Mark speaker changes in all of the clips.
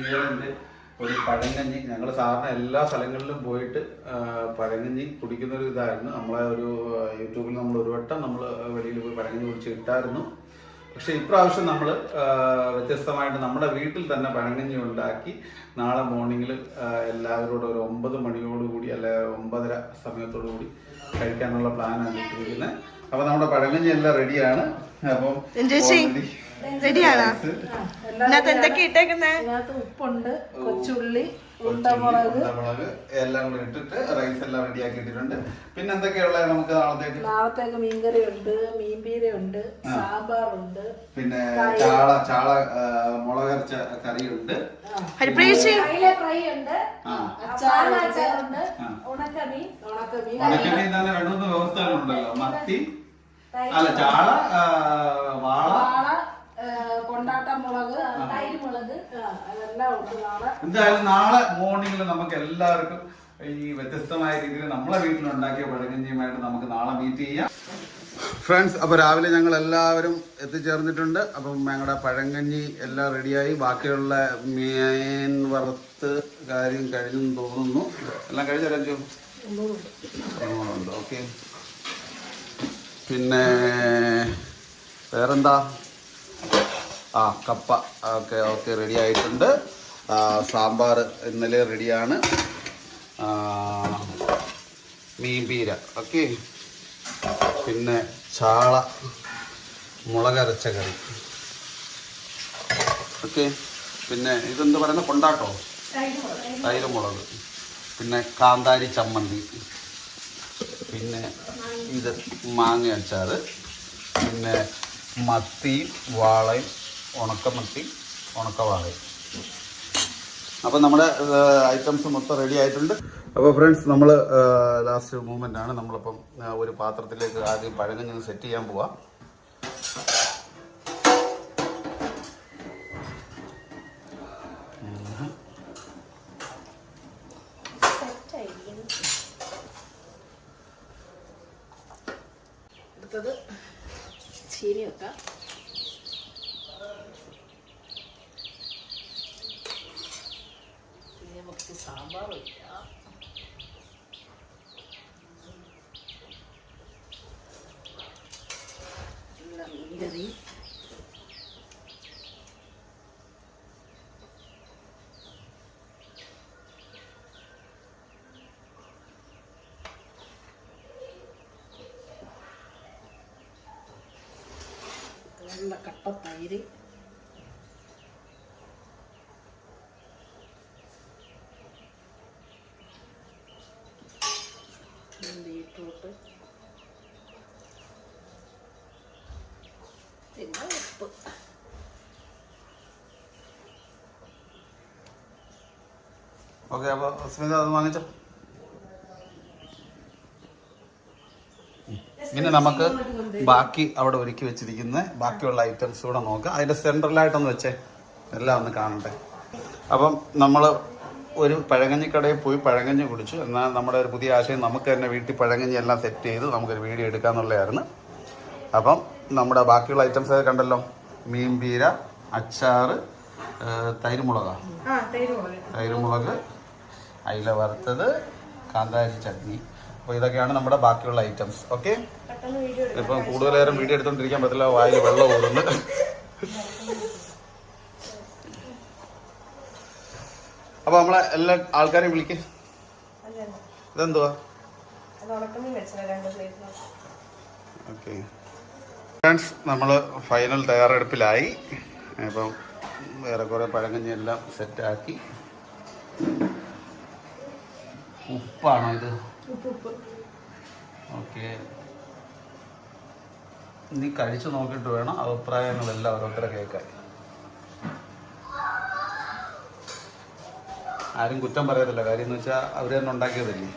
Speaker 1: ഇയറിൻ്റെ ഒരു പഴങ്കഞ്ഞി. ഞങ്ങൾ സാധാരണ എല്ലാ സ്ഥലങ്ങളിലും പോയിട്ട് പഴങ്കഞ്ഞി കുടിക്കുന്നൊരു ഇതായിരുന്നു. നമ്മളെ ഒരു യൂട്യൂബിൽ നമ്മൾ ഒരു വട്ടം നമ്മൾ വെളിയിൽ പോയി പഴങ്കഞ്ഞി കുടിച്ച് ഇട്ടായിരുന്നു. പക്ഷെ ഇപ്രാവശ്യം നമ്മൾ വ്യത്യസ്തമായിട്ട് നമ്മുടെ വീട്ടിൽ തന്നെ പഴങ്കഞ്ഞി ഉണ്ടാക്കി നാളെ മോർണിംഗിൽ എല്ലാവരോടും ഒരു 9 മണിയോടുകൂടി അല്ലെ 9:30 സമയത്തോടു കൂടി കഴിക്കാനുള്ള പ്ലാനാണ് ഇട്ടിരിക്കുന്നത്. അപ്പൊ നമ്മുടെ പഴങ്കഞ്ഞി എല്ലാം റെഡിയാണ്. അപ്പം
Speaker 2: റെഡിയാണോ? എന്തൊക്കെ ഇട്ടേക്കുന്നേ?
Speaker 3: ഉപ്പുണ്ട്, കൊച്ചുള്ളി, ഉണ്ടമുളക്
Speaker 1: എല്ലാം കൂടെ ഇട്ടിട്ട് റൈസ് എല്ലാം റെഡിയാക്കി ഇട്ടിട്ടുണ്ട്. പിന്നെ എന്തൊക്കെയുള്ള നമുക്ക്
Speaker 3: നാളത്തേക്ക് മീൻകറി ഉണ്ട്, മീൻപീരയുണ്ട്, സാമ്പാറുണ്ട്,
Speaker 1: പിന്നെ ചാള മുളകരച്ച കറിയുണ്ട്,
Speaker 2: ഹരിപ്രിയ
Speaker 3: ഫ്രൈ ഉണ്ട്, അച്ചാറുണ്ട്, ഉണക്കമീൻ
Speaker 1: തന്നെ 2-3 വ്യവസ്ഥകളുണ്ടല്ലോ. മത്തി അല്ല ചാള, വാള,
Speaker 3: കൊണ്ടാട്ട മുളക്, തൈര് മുളക്, അതെല്ലാം ഉണ്ട്.
Speaker 1: എന്തായാലും നാളെ മോർണിംഗിൽ നമുക്ക് എല്ലാവർക്കും ഈ വ്യത്യസ്തമായ രീതിയിൽ നമ്മളെ വീട്ടിലുണ്ടാക്കിയ പഴങ്കഞ്ഞിയുമായിട്ട് നമുക്ക് നാളെ മീറ്റ് ചെയ്യാം ഫ്രണ്ട്സ്. അപ്പോൾ രാവിലെ ഞങ്ങൾ എല്ലാവരും എത്തിച്ചേർന്നിട്ടുണ്ട്. അപ്പം ഞങ്ങളുടെ പഴങ്കഞ്ഞി എല്ലാം റെഡിയായി. ബാക്കിയുള്ള മീൻ വറുത്ത് കാര്യം കഴിഞ്ഞെന്ന് തോന്നുന്നു. എല്ലാം കഴിഞ്ഞ രഞ്ജു ഓക്കെ. പിന്നെ വേറെന്താ? കപ്പ ഓക്കെ റെഡി ആയിട്ടുണ്ട്. സാമ്പാർ ഇന്നലെ റെഡിയാണ്. മീൻപീര ഓക്കെ. പിന്നെ ചാള മുളകരച്ച കറി ഓക്കെ. പിന്നെ ഇതെന്ത് പറയുന്ന കൊണ്ടാട്ടോ, തൈര് മുളക്. പിന്നെ കാന്താരി ചമ്മന്തി. പിന്നെ ഇത് മാങ്ങ അച്ചാർ. പിന്നെ മത്തിയും വാളയും, ഉണക്കമത്തി, ഉണക്കവാളയും. അപ്പോൾ നമ്മുടെ ഐറ്റംസ് മൊത്തം റെഡി ആയിട്ടുണ്ട്. അപ്പോൾ ഫ്രണ്ട്സ് നമ്മൾ ലാസ്റ്റ് മൂമെൻ്റ് ആണ്. നമ്മളിപ്പം ഒരു പാത്രത്തിലേക്ക് ആദ്യം പഴങ്കഞ്ഞി സെറ്റ് ചെയ്യാൻ പോവാം.
Speaker 3: അടുത്തത് ചീനി വെക്കാം. നമുക്ക് സാമ്പാർ വയ്ക്കാം. മീൻകറി, നല്ല കട്ട തൈര്, ബീറ്റ്റൂട്ട്, പിന്നെ ഉപ്പ്.
Speaker 1: ഓക്കെ. അപ്പോൾ സ്മിത അത് വാങ്ങിച്ചോ. ഇനി നമുക്ക് ബാക്കി അവിടെ ഒരുക്കി വെച്ചിരിക്കുന്ന ബാക്കിയുള്ള ഐറ്റംസ് കൂടെ നോക്കാം. അതിൻ്റെ സെൻട്രലായിട്ടൊന്ന് വെച്ചേ, എല്ലാം ഒന്ന് കാണട്ടെ. അപ്പം നമ്മൾ ഒരു പഴങ്കഞ്ഞിക്കടയിൽ പോയി പഴങ്കഞ്ഞി കുടിച്ചു. എന്നാൽ നമ്മുടെ ഒരു പുതിയ ആശയം നമുക്ക് തന്നെ വീട്ടിൽ പഴങ്കഞ്ഞി എല്ലാം സെറ്റ് ചെയ്ത് നമുക്കൊരു വീഡിയോ എടുക്കാമെന്നുള്ളതായിരുന്നു. അപ്പം നമ്മുടെ ബാക്കിയുള്ള ഐറ്റംസ് കണ്ടല്ലോ. മീൻപീര, അച്ചാർ, തൈരുമുളക്, അയില വറുത്തത്, കാന്താരി ചട്നി. അപ്പോൾ ഇതൊക്കെയാണ് നമ്മുടെ ബാക്കിയുള്ള ഐറ്റംസ്. ഓക്കെ. ഇപ്പം കൂടുതൽ നേരം വീഡിയോ എടുത്തോണ്ടിരിക്കാൻ പറ്റില്ല, വായിൽ വെള്ളം ഓടുന്നു. അപ്പൊ നമ്മളെ എല്ലാ ആൾക്കാരെയും വിളിക്ക്. ഇതെന്തുവാ? ഓക്കെ ഫ്രണ്ട്സ്, നമ്മൾ ഫൈനൽ തയ്യാറെടുപ്പിലായി. അപ്പം വേറെ കുറെ പഴങ്കഞ്ഞി എല്ലാം സെറ്റാക്കി. ഉപ്പാണോ ഇത്? ഓക്കെ. നീ കഴിച്ചു നോക്കിയിട്ട് വേണം അഭിപ്രായങ്ങളെല്ലാം ഓരോരുത്തരെ കേൾക്കാൻ. ആരും കുറ്റം പറയത്തില്ല. കാര്യം എന്ന് വെച്ചാൽ അവർ തന്നെ ഉണ്ടാക്കിയതല്ലേ.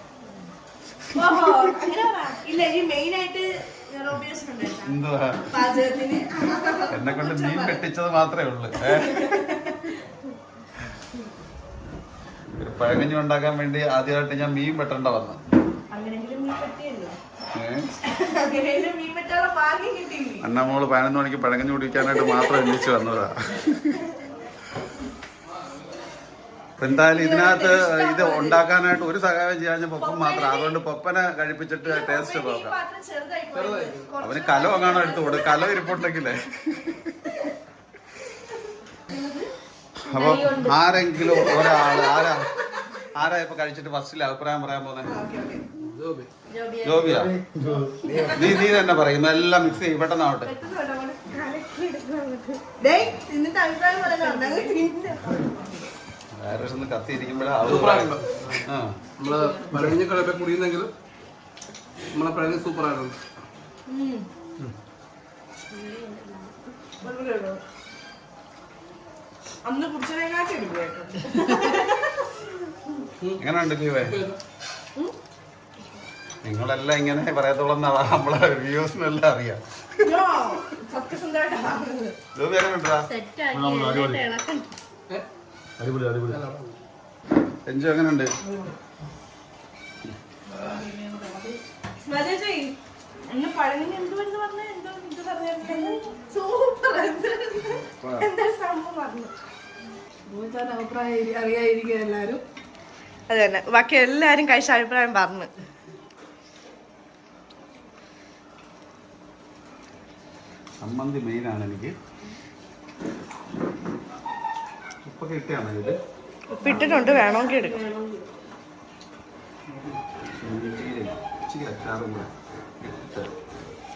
Speaker 1: എന്തുവാ എന്നെ കൊണ്ട് മീൻ വെട്ടിച്ചത് മാത്രമേ ഉള്ളൂ. ഒരു പഴങ്കഞ്ഞി ഉണ്ടാക്കാൻ വേണ്ടി ആദ്യമായിട്ട് ഞാൻ മീൻ വെട്ടേണ്ട വന്നു. അന്നമ്മോള് 11 മണിക്ക് പഴങ്കഞ്ഞി കുടിക്കാനായിട്ട് മാത്രം എണീച്ച് വന്നതാ. എന്തായാലും ഇതിനകത്ത് ഇത് ഉണ്ടാക്കാനായിട്ട് ഒരു സഹായം ചെയ്യാൻ പൊപ്പൻ മാത്രം. അതുകൊണ്ട് പൊപ്പനെ കഴിപ്പിച്ചിട്ട് ടേസ്റ്റ് നോക്കാം. അവന് കലോ അങ്ങാണോ എടുത്തു കൊടുക്കും. കലോ ഇരിപ്പുണ്ടെങ്കിലേ. അപ്പൊ ആരെങ്കിലും ഒരാള് ആരാ ഇപ്പൊ കഴിച്ചിട്ട് ഫസ്റ്റിൽ അഭിപ്രായം പറയാൻ പോകുന്നത്? ജോബിയാ? നീ തന്നെ പറയും. എല്ലാം മിക്സ് ചെയ്യും. പെട്ടെന്നാവട്ടെ. കത്തിയിരിക്കുമ്പോഴാ
Speaker 4: നമ്മള് പഴഞ്ഞ കളപ്പ കുടിയുന്നെങ്കിലും നമ്മളെ പഴഞ്ഞ സൂപ്പറായിരുന്നു.
Speaker 1: എങ്ങനെയുണ്ട് ലീവേ? നിങ്ങളെല്ലാം ഇങ്ങനെ പറയത്തോളം നമ്മളെ വ്യൂസിനെല്ലാം അറിയാം. ജോബി എങ്ങനെയുണ്ടാ? എഞ്ചു എങ്ങനെയുണ്ട്?
Speaker 3: അഭിപ്രായം അറിയാതിരിക്കുക എല്ലാരും.
Speaker 2: അത് തന്നെ, ബാക്കി എല്ലാരും കഴിച്ച അഭിപ്രായം പറഞ്ഞു.
Speaker 1: ചമ്മന്തി മെയിനാണ് എനിക്ക്. ഉപ്പൊക്കെ ഇട്ടാണ് ഇതില്.
Speaker 2: ഉപ്പിട്ടിട്ടുണ്ട്, വേണമെങ്കിൽ എടുക്കും.
Speaker 1: ഇച്ചിരി അച്ചാറും കൂടെ ഇട്ട്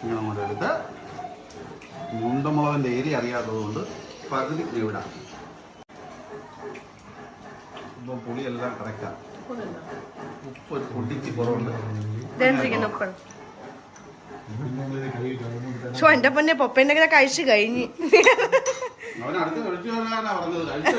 Speaker 1: ഇങ്ങനെ അങ്ങോട്ട് എടുത്ത് മുണ്ടമുളകിൻ്റെ ഏരിയ അറിയാത്തതുകൊണ്ട് പകുതി ഇവിടാം. ഇപ്പം പുളിയെല്ലാം കറക്റ്റാണ്. ഉപ്പ് ഒരു പൊടിച്ച് കുറവുണ്ട്.
Speaker 2: ഉപ്പ് ഷോ എന്റെ പൊന്നെ പൊപ്പേന്റെ കഴിച്ചു കഴിഞ്ഞ്.
Speaker 1: അവനടുത്ത് കഴിച്ചു പറഞ്ഞത് കഴിച്ചു.